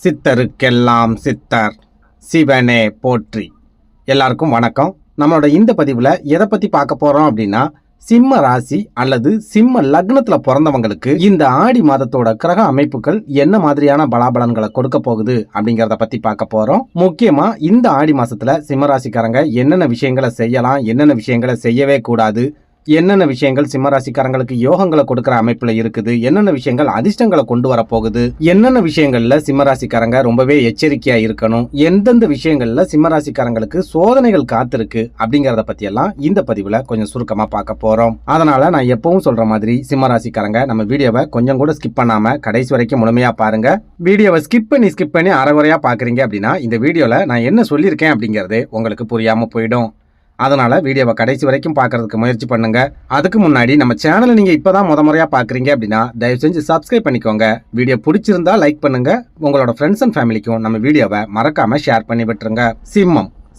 சித்தருக்கெல்லாம் சித்தர் சிவனே போற்றி. எல்லாருக்கும் வணக்கம். நம்மளோட இந்த பதிவில் எதை பற்றி பார்க்க போகிறோம் அப்படின்னா, சிம்ம ராசி அல்லது சிம்ம லக்னத்தில் பிறந்தவங்களுக்கு இந்த ஆடி மாதத்தோட கிரக அமைப்புகள் என்ன மாதிரியான பலாபலன்களை கொடுக்க போகுது அப்படிங்கிறத பற்றி பார்க்க போகிறோம். முக்கியமாக இந்த ஆடி மாதத்தில் சிம்ம ராசிக்காரங்க என்னென்ன விஷயங்களை செய்யலாம், என்னென்ன விஷயங்களை செய்யவே கூடாது, என்னென்ன விஷயங்கள் சிம்மராசிக்காரங்களுக்கு யோகங்களை கொடுக்கிற அமைப்புல இருக்குது, என்னென்ன விஷயங்கள் அதிர்ஷ்டங்களை கொண்டு வர போகுது, என்னென்ன விஷயங்கள்ல சிம்மராசிக்காரங்க ரொம்பவே எச்சரிக்கையா இருக்கணும், எந்தெந்த விஷயங்கள்ல சிம்மராசிக்காரங்களுக்கு சோதனைகள் காத்திருக்கு அப்படிங்கறத பத்தி எல்லாம் இந்த பதிவுல கொஞ்சம் சுருக்கமா பார்க்க போறோம். அதனால நான் எப்பவும் சொல்ற மாதிரி சிம்மராசிக்காரங்க நம்ம வீடியோவை கொஞ்சம் கூட ஸ்கிப் பண்ணாம கடைசி வரைக்கும் முழுமையா பாருங்க. வீடியோவை ஸ்கிப் பண்ணி அரைகுறையா பாக்குறீங்க அப்படின்னா இந்த வீடியோல நான் என்ன சொல்லியிருக்கேன் அப்படிங்கறது உங்களுக்கு புரியாம போயிடும். அதனால வீடியோவை கடைசி வரைக்கும் பார்க்கறதுக்கு முயற்சி பண்ணுங்க. அதுக்கு முன்னாடி நம்ம சேனலை நீங்க இப்பதான் முறையா பாக்குறீங்க அப்படின்னா தயவு செஞ்சு சப்ஸ்கிரைப் பண்ணிக்கோங்க. வீடியோ பிடிச்சிருந்தா லைக் பண்ணுங்க. உங்களோட ஃப்ரெண்ட்ஸ் அண்ட் ஃபேமிலிக்கும் நம்ம வீடியோவை மறக்காம ஷேர் பண்ணி விட்டுருங்க.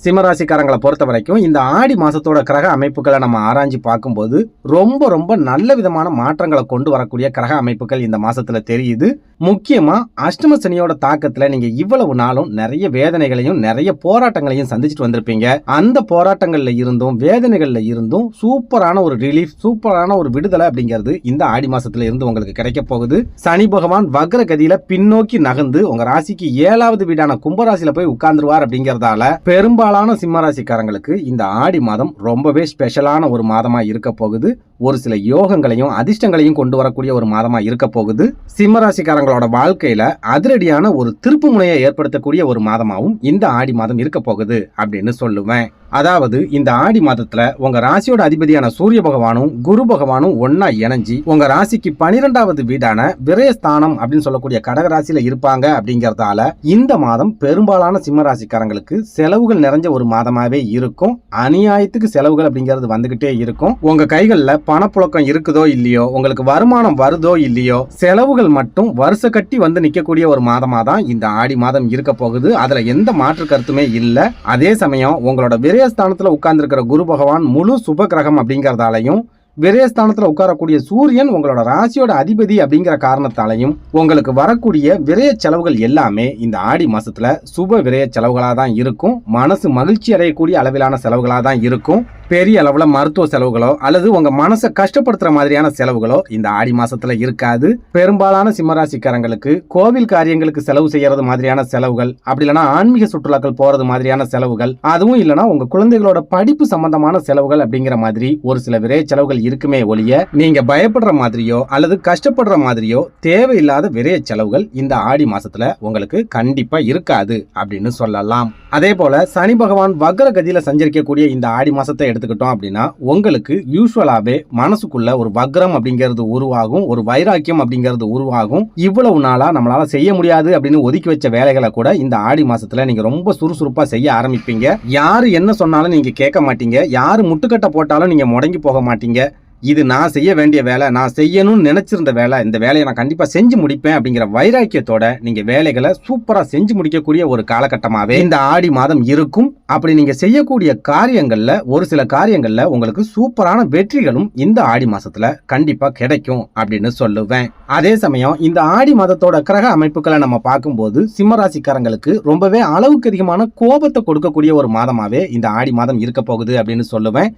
சிம்மராசிக்காரங்களை பொறுத்த வரைக்கும் இந்த ஆடி மாசத்தோட கிரக அமைப்புகளை நம்ம ஆராய்ச்சி பார்க்கும்போது ரொம்ப நல்ல விதமான மாற்றங்களை கொண்டு வரக்கூடிய கிரக அமைப்புகள் இந்த மாசத்துல தெரியுது. முக்கியமா அஷ்டம சனியோட தாக்கத்துல நீங்க இவ்வளவு நாளும் நிறைய வேதனைகளையும் நிறைய போராட்டங்களையும் சந்திச்சுட்டு வந்திருப்பீங்க. அந்த போராட்டங்கள்ல இருந்தும் வேதனைகள்ல இருந்தும் சூப்பரான ஒரு ரிலீஃப், சூப்பரான ஒரு விடுதலை அப்படிங்கிறது இந்த ஆடி மாசத்துல இருந்து உங்களுக்கு கிடைக்க போகுது. சனி பகவான் வக்ர கதியில பின்னோக்கி நகர்ந்து உங்க ராசிக்கு 7வது வீடான கும்பராசியில போய் உட்கார்ந்துருவார் அப்படிங்கறதால பெரும்பாலான சிம்மராசிக்காரங்களுக்கு இந்த ஆடி மாதம் ரொம்பவே ஸ்பெஷலான ஒரு மாதமா இருக்க போகுது. ஒரு சில யோகங்களையும் அதிர்ஷ்டங்களையும் கொண்டு வரக்கூடிய ஒரு மாதமா இருக்க போகுது. சிம்மராசிக்காரங்களோட வாழ்க்கையில அதிரடியான ஒரு திருப்பு முனையை ஏற்படுத்தக்கூடிய ஒரு மாதமாவும் இந்த ஆடி மாதம் இருக்க போகுது அப்படின்னு சொல்லுவேன். அதாவது இந்த ஆடி மாதத்துல உங்க ராசியோட அதிபதியான சூரிய பகவானும் குரு பகவானும் ஒன்னா இணைஞ்சி உங்க ராசிக்கு 12வது வீடான விரயஸ்தானம் அப்படின்னு சொல்லக்கூடிய கடக ராசியில இருப்பாங்க. அப்படிங்கறதால இந்த மாதம் பெரும்பாலான சிம்ம ராசிக்காரங்களுக்கு செலவுகள் நிறைஞ்ச ஒரு மாதமாவே இருக்கும். அநியாயத்துக்கு செலவுகள் அப்படிங்கிறது வந்துகிட்டே இருக்கும். உங்க கைகள்ல பணப்புழக்கம் இருக்குதோ இல்லையோ, உங்களுக்கு வருமானம் வருதோ இல்லையோ, செலவுகள் மட்டும் வருஷ கட்டி வந்து நிக்கக்கூடிய ஒரு மாதமா தான் இந்த ஆடி மாதம் இருக்க போகுது. அதுல எந்த மாற்று கருத்துமே இல்ல. அதே சமயம் உங்களோட விரயஸ்தானத்துல உட்கார்ந்து இருக்கிற குரு பகவான் முழு சுப கிரகம் அப்படிங்கறதாலையும், விரயஸ்தானத்துல உட்காரக்கூடிய சூரியன் உங்களோட ராசியோட அதிபதி அப்படிங்கிற காரணத்தாலையும் உங்களுக்கு வரக்கூடிய விரய செலவுகள் எல்லாமே இந்த ஆடி மாசத்துல சுப விரய செலவுகளா தான் இருக்கும். மனசு மகிழ்ச்சி அடையக்கூடிய அளவிலான செலவுகளா தான் இருக்கும். பெரிய அளவுல மருத்துவ செலவுகளோ அல்லது உங்க மனசை கஷ்டப்படுத்துற மாதிரியான செலவுகளோ இந்த ஆடி மாசத்துல இருக்காது. பெரும்பாலான சிம்மராசிக்காரங்களுக்கு கோவில் காரியங்களுக்கு செலவு செய்யறது மாதிரியான செலவுகள், அப்படி இல்லைன்னா ஆன்மீக சுற்றுலாக்கள் போறது மாதிரியான செலவுகள், அதுவும் இல்லைன்னா உங்க குழந்தைகளோட படிப்பு சம்பந்தமான செலவுகள் அப்படிங்கிற மாதிரி ஒரு சில விரைய செலவுகள் இருக்குமே ஒழிய, நீங்க பயப்படுற மாதிரியோ அல்லது கஷ்டப்படுற மாதிரியோ தேவையில்லாத விரைய செலவுகள் இந்த ஆடி மாசத்துல உங்களுக்கு கண்டிப்பா இருக்காது அப்படின்னு சொல்லலாம். அதே போல சனி பகவான் வக்ர கதியில சஞ்சரிக்கக்கூடிய இந்த ஆடி மாசத்தை எடுத்துக்கிட்டோம் அப்படின்னா உங்களுக்கு யூசுவலாவே மனசுக்குள்ள ஒரு வக்ரம் அப்படிங்கிறது உருவாகும், ஒரு வைராக்கியம் அப்படிங்கிறது உருவாகும். இவ்வளவு நாளா நம்மளால செய்ய முடியாது அப்படின்னு ஒதுக்கி வச்ச வேலைகளை கூட இந்த ஆடி மாசத்துல நீங்க ரொம்ப சுறுசுறுப்பா செய்ய ஆரம்பிப்பீங்க. யாரு என்ன சொன்னாலும் நீங்க கேட்க மாட்டீங்க. யாரு முட்டுக்கட்டை போட்டாலும் நீங்க முடங்கி போக மாட்டீங்க. இது நான் செய்ய வேண்டிய வேலை, நான் செய்யணும்னு நினைச்சிருந்த வேலை, இந்த வேலையை நான் கண்டிப்பா செஞ்சு முடிப்பேன் அப்படிங்கிற வைராக்கியத்தோட நீங்க வேலைகளை சூப்பரா செஞ்சு முடிக்கக்கூடிய ஒரு காலகட்டமாவே இந்த ஆடி மாதம் இருக்கும். அப்படி நீங்க செய்யக்கூடிய காரியங்கள்ல ஒரு சில காரியங்கள்ல உங்களுக்கு சூப்பரான வெற்றிகளும் இந்த ஆடி மாசத்துல கண்டிப்பா கிடைக்கும் அப்படின்னு சொல்லுவேன். அதே சமயம் இந்த ஆடி மாதத்தோட கிரக அமைப்புகளை நம்ம பார்க்கும்போது சிம்மராசிக்காரங்களுக்கு ரொம்பவே அளவுக்கு அதிகமான கோபத்தை கொடுக்கக்கூடிய ஒரு மாதமாவே இந்த ஆடி மாதம் இருக்க போகுது அப்படின்னு சொல்லுவேன்.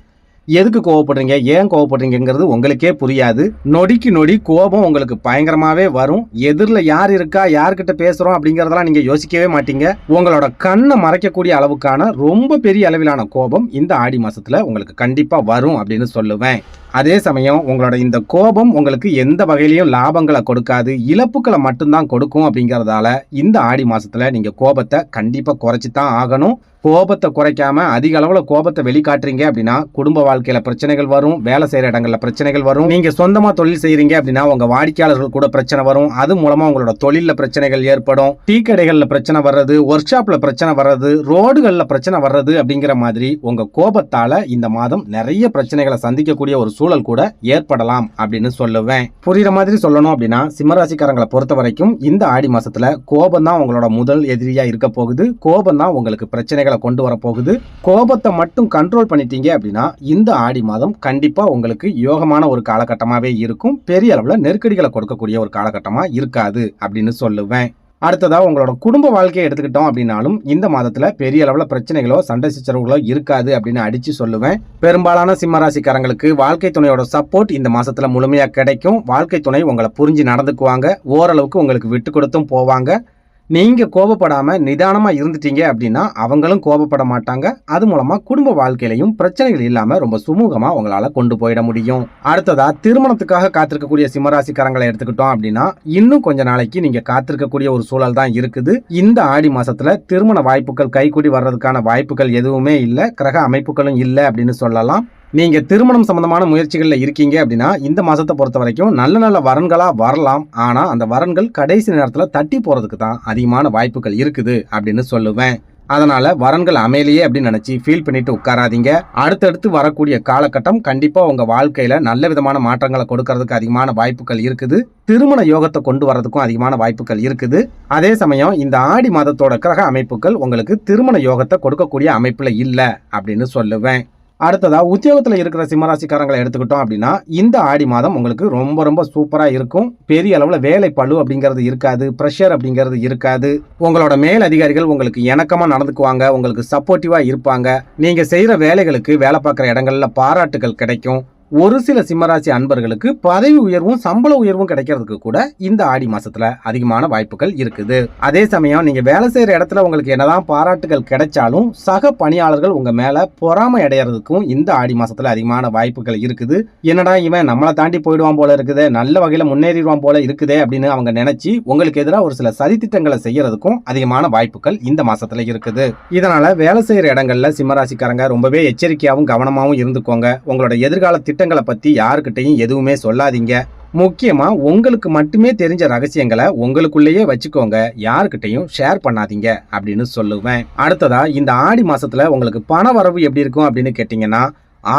எதுக்கு கோவப்படுறீங்க, ஏன் கோவப்படுறீங்கிறது உங்களுக்கே புரியாது. நொடிக்கு நொடி கோபம் உங்களுக்கு பயங்கரமாவே வரும். எதிரில் யார் இருக்கா, யார்கிட்ட பேசுறோம் அப்படிங்கறதெல்லாம் நீங்க யோசிக்கவே மாட்டீங்க. உங்களோட கண்ணை மறைக்கக்கூடிய அளவுக்கான ரொம்ப பெரிய அளவிலான கோபம் இந்த ஆடி மாசத்துல உங்களுக்கு கண்டிப்பா வரும் அப்படின்னு சொல்லுவேன். அதே சமயம் உங்களோட இந்த கோபம் உங்களுக்கு எந்த வகையிலையும் லாபங்களை கொடுக்காது, இழப்புகளை மட்டும்தான் கொடுக்கும். அப்படிங்கறதால இந்த ஆடி மாசத்துல நீங்க கோபத்தை கண்டிப்பா குறைச்சு தான் ஆகணும். கோபத்தை குறைக்காம அதிக அளவுல கோபத்தை வெளிக்காட்டுறீங்க அப்படின்னா குடும்ப வாழ்க்கையில பிரச்சனைகள் வரும், வேலை செய்யற இடங்கள்ல பிரச்சனைகள் வரும். நீங்க சொந்தமா தொழில் செய்யறீங்க அப்படின்னா உங்க வாடிக்கையாளர்கள் கூட பிரச்சனை வரும். அது மூலமா உங்களோட தொழில பிரச்சனைகள் ஏற்படும். டீ கடைகள்ல பிரச்சனை வர்றது, ஒர்க் ஷாப்ல பிரச்சனை வர்றது, ரோடுகள்ல பிரச்சனை வர்றது அப்படிங்கிற மாதிரி உங்க கோபத்தால இந்த மாதம் நிறைய பிரச்சனைகளை சந்திக்கக்கூடிய ஒரு சூழல் கூட ஏற்படலாம் அப்படின்னு சொல்லுவேன். புரியுற மாதிரி சொல்லணும் அப்படின்னா சிம்மராசிக்காரங்களை பொறுத்த வரைக்கும் இந்த ஆடி மாசத்துல கோபம் தான் உங்களோட முதல் எதிரியா இருக்க போகுது. கோபம் தான் உங்களுக்கு பிரச்சனைகள் கொண்டு வர போகுது. கோபத்தை மட்டும் கண்ட்ரோல் பண்ணிட்டீங்க அப்படின்னா இந்த ஆடி மாதம் கண்டிப்பா உங்களுக்கு யோகமான ஒரு காலகட்டமாவே இருக்கும். பெரிய அளவுல நெருக்கடிகளை கொடுக்கக்கூடிய ஒரு காலகட்டமா இருக்காது அப்படின்னு சொல்லுவேன். அடுத்ததா உங்களோட குடும்ப வாழ்க்கையை எடுத்துக்கிட்டோம் அப்படின்னாலும் இந்த மாதத்துல பெரிய அளவுல பிரச்சனைகளோ சண்டை சச்சரவுகளோ இருக்காது அப்படின்னு அடிச்சு சொல்லுவேன். பெரும்பாலான சிம்ம ராசிக்காரங்களுக்கு வாழ்க்கை துணையோட சப்போர்ட் இந்த மாசத்துல முழுமையா கிடைக்கும். வாழ்க்கை துணை உங்களை புரிஞ்சு நடந்துக்குவாங்க. ஓரளவுக்கு உங்களுக்கு விட்டு கொடுத்தும் போவாங்க. நீங்க கோபப்படாம நிதானமா இருந்துட்டீங்க அப்படின்னா அவங்களும் கோபப்பட மாட்டாங்க. அது மூலமா குடும்ப வாழ்க்கையிலையும் பிரச்சனைகள் இல்லாம ரொம்ப சுமூகமா உங்களால கொண்டு போயிட முடியும். அடுத்ததா திருமணத்துக்காக காத்திருக்கக்கூடிய சிம்மராசிக்காரங்களை எடுத்துக்கிட்டோம் அப்படின்னா இன்னும் கொஞ்ச நாளைக்கு நீங்க காத்திருக்கக்கூடிய ஒரு சூழல் தான் இருக்குது. இந்த ஆடி மாசத்துல திருமண வாய்ப்புகள் கைகூடி வர்றதுக்கான வாய்ப்புகள் எதுவுமே இல்லை. கிரக அமைப்புகளும் இல்லை அப்படின்னு சொல்லலாம். நீங்க திருமணம் சம்பந்தமான முயற்சிகள்ல இருக்கீங்க அப்படின்னா இந்த மாசத்தை பொறுத்த வரைக்கும் நல்ல நல்ல வரன்களா வரலாம். ஆனா அந்த வரன்கள் கடைசி நேரத்துல தட்டி போறதுக்கு தான் அதிகமான வாய்ப்புகள் இருக்குது அப்படின்னு சொல்லுவேன். அதனால வரன்கள் அமையலையே அப்படின்னு நினைச்சு ஃபீல் பண்ணிட்டு உட்காராதீங்க. அடுத்தடுத்து வரக்கூடிய காலகட்டம் கண்டிப்பா உங்க வாழ்க்கையில நல்ல விதமான மாற்றங்களை கொடுக்கறதுக்கு அதிகமான வாய்ப்புகள் இருக்குது. திருமண யோகத்தை கொண்டு வரதுக்கும் அதிகமான வாய்ப்புகள் இருக்குது. அதே சமயம் இந்த ஆடி மாதத்தோட கிரக அமைப்புகள் உங்களுக்கு திருமண யோகத்தை கொடுக்கக்கூடிய அமைப்புல இல்ல அப்படின்னு சொல்லுவேன். அடுத்ததா உத்தியோகத்துல இருக்கிற சிம்மராசிக்காரங்களை எடுத்துக்கிட்டோம் அப்படின்னா இந்த ஆடி மாதம் உங்களுக்கு ரொம்ப ரொம்ப சூப்பரா இருக்கும். பெரிய அளவுல வேலை பளு அப்படிங்கிறது இருக்காது. பிரஷர் அப்படிங்கிறது இருக்காது. உங்களோட மேல் அதிகாரிகள் உங்களுக்கு இணக்கமா நடந்துக்குவாங்க. உங்களுக்கு சப்போர்ட்டிவா இருப்பாங்க. நீங்க செய்யற வேலைகளுக்கு வேலை பார்க்குற இடங்கள்ல பாராட்டுகள் கிடைக்கும். ஒரு சில சிம்மராசி அன்பர்களுக்கு பதவி உயர்வும் சம்பள உயர்வும் கிடைக்கிறதுக்கு கூட இந்த ஆடி மாசத்துல அதிகமான வாய்ப்புகள் இருக்குது. அதே சமயம் நீங்க வேலை செய்யற இடத்துல உங்களுக்கு என்னதான் பாராட்டுகள் கிடைச்சாலும் சக பணியாளர்கள் உங்க மேல பொறாமை அடையறதுக்கும் இந்த ஆடி மாசத்துல அதிகமான வாய்ப்புகள் இருக்குது. என்னடா இவன் நம்மளை தாண்டி போயிடுவான் போல இருக்குது, நல்ல வகையில முன்னேறிடுவான் போல இருக்குதே அப்படின்னு அவங்க நினைச்சு உங்களுக்கு எதிராக ஒரு சில சதித்திட்டங்களை செய்யறதுக்கும் அதிகமான வாய்ப்புகள் இந்த மாசத்துல இருக்குது. இதனால வேலை செய்யற இடங்கள்ல சிம்மராசிக்காரங்க ரொம்பவே எச்சரிக்கையாகவும் கவனமாகவும் இருந்துக்கோங்க. உங்களோட எதிர்கால திட்டங்களை பத்தி யாருக்கிட்டையும் எதுவுமே சொல்லாதீங்க. முக்கியமா உங்களுக்கு மட்டுமே தெரிஞ்ச ரகசியங்களை உங்களுக்குள்ளேயே வச்சுக்கோங்க. யாருக்கிட்டையும் ஷேர் பண்ணாதீங்க அப்படின்னு சொல்லுவேன். அடுத்ததா இந்த ஆடி மாசத்துல உங்களுக்கு பண வரவு எப்படி இருக்கும் அப்படின்னு கேட்டீங்கன்னா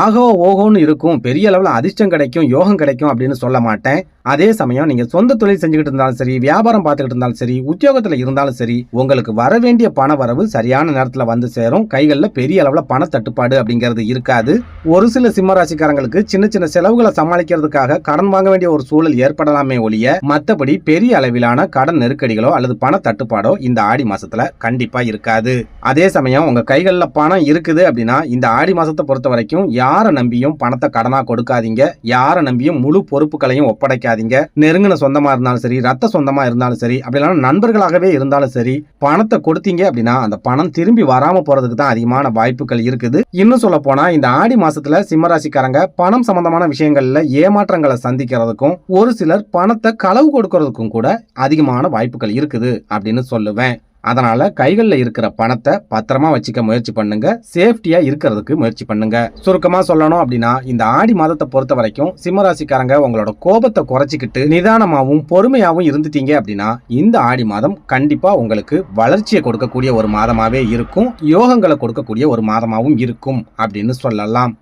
ஆகோ ஓகோன்னு இருக்கும். பெரிய அளவுல அதிர்ஷ்டம் கிடைக்கும், யோகம் கிடைக்கும் அப்படின்னு சொல்ல மாட்டேன். அதே சமயம் நீங்க சொந்த தொழில் செஞ்சுக்கிட்டு இருந்தாலும் சரி, வியாபாரம் பார்த்துக்கிட்டு இருந்தாலும் சரி, உத்தியோகத்துல இருந்தாலும் சரி, உங்களுக்கு வர வேண்டிய பண வரவு சரியான நேரத்துல வந்து சேரும். கைகள்ல பெரிய அளவுல பண தட்டுப்பாடு அப்படிங்கிறது இருக்காது. ஒரு சில சிம்மராசிக்காரங்களுக்கு சின்ன சின்ன செலவுகளை சமாளிக்கிறதுக்காக கடன் வாங்க வேண்டிய ஒரு சூழல் ஏற்படலாமே ஒழிய மற்றபடி பெரிய அளவிலான கடன் நெருக்கடிகளோ அல்லது பண தட்டுப்பாடோ இந்த ஆடி மாசத்துல கண்டிப்பா இருக்காது. அதே சமயம் உங்க கைகள்ல பணம் இருக்குது அப்படின்னா இந்த ஆடி மாசத்தை பொறுத்த வரைக்கும் யாரை நம்பியும் பணத்தை கடனா கொடுக்காதீங்க. யாரை நம்பியும் முழு பொறுப்புகளையும் ஒப்படைக்காதீங்க. நெருங்கின சொந்தமா இருந்தாலும் சரி, ரத்த சொந்தமா இருந்தாலும் சரி, அப்படி இல்லைன்னா நண்பர்களாகவே இருந்தாலும் சரி, பணத்தை கொடுத்தீங்க அப்படின்னா அந்த பணம் திரும்பி வராம போறதுக்கு தான் அதிகமான வாய்ப்புகள் இருக்குது. இன்னும் சொல்ல போனா இந்த ஆடி மாசத்துல சிம்மராசிக்காரங்க பணம் சம்பந்தமான விஷயங்கள்ல ஏமாற்றங்களை சந்திக்கிறதுக்கும் ஒரு சிலர் பணத்தை களவு கொடுக்கறதுக்கும் கூட அதிகமான வாய்ப்புகள் இருக்குது அப்படின்னு சொல்லுவேன். அதனால கைகள்ல இருக்கிற பணத்தை பத்திரமா வச்சுக்க முயற்சி பண்ணுங்க. சேஃப்டியா இருக்கிறதுக்கு முயற்சி பண்ணுங்க. சுருக்கமா சொல்லணும் அப்படின்னா இந்த ஆடி மாதத்தை பொறுத்த வரைக்கும் சிம்மராசிக்காரங்க உங்களோட கோபத்தை குறைச்சிக்கிட்டு நிதானமாவும் பொறுமையாவும் இருந்துட்டீங்க அப்படின்னா இந்த ஆடி மாதம் கண்டிப்பா உங்களுக்கு வளர்ச்சியை கொடுக்கக்கூடிய ஒரு மாதமாவே இருக்கும். யோகங்களை கொடுக்கக்கூடிய ஒரு மாதமாவும் இருக்கும் அப்படின்னு சொல்லலாம்.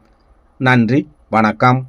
நன்றி, வணக்கம்.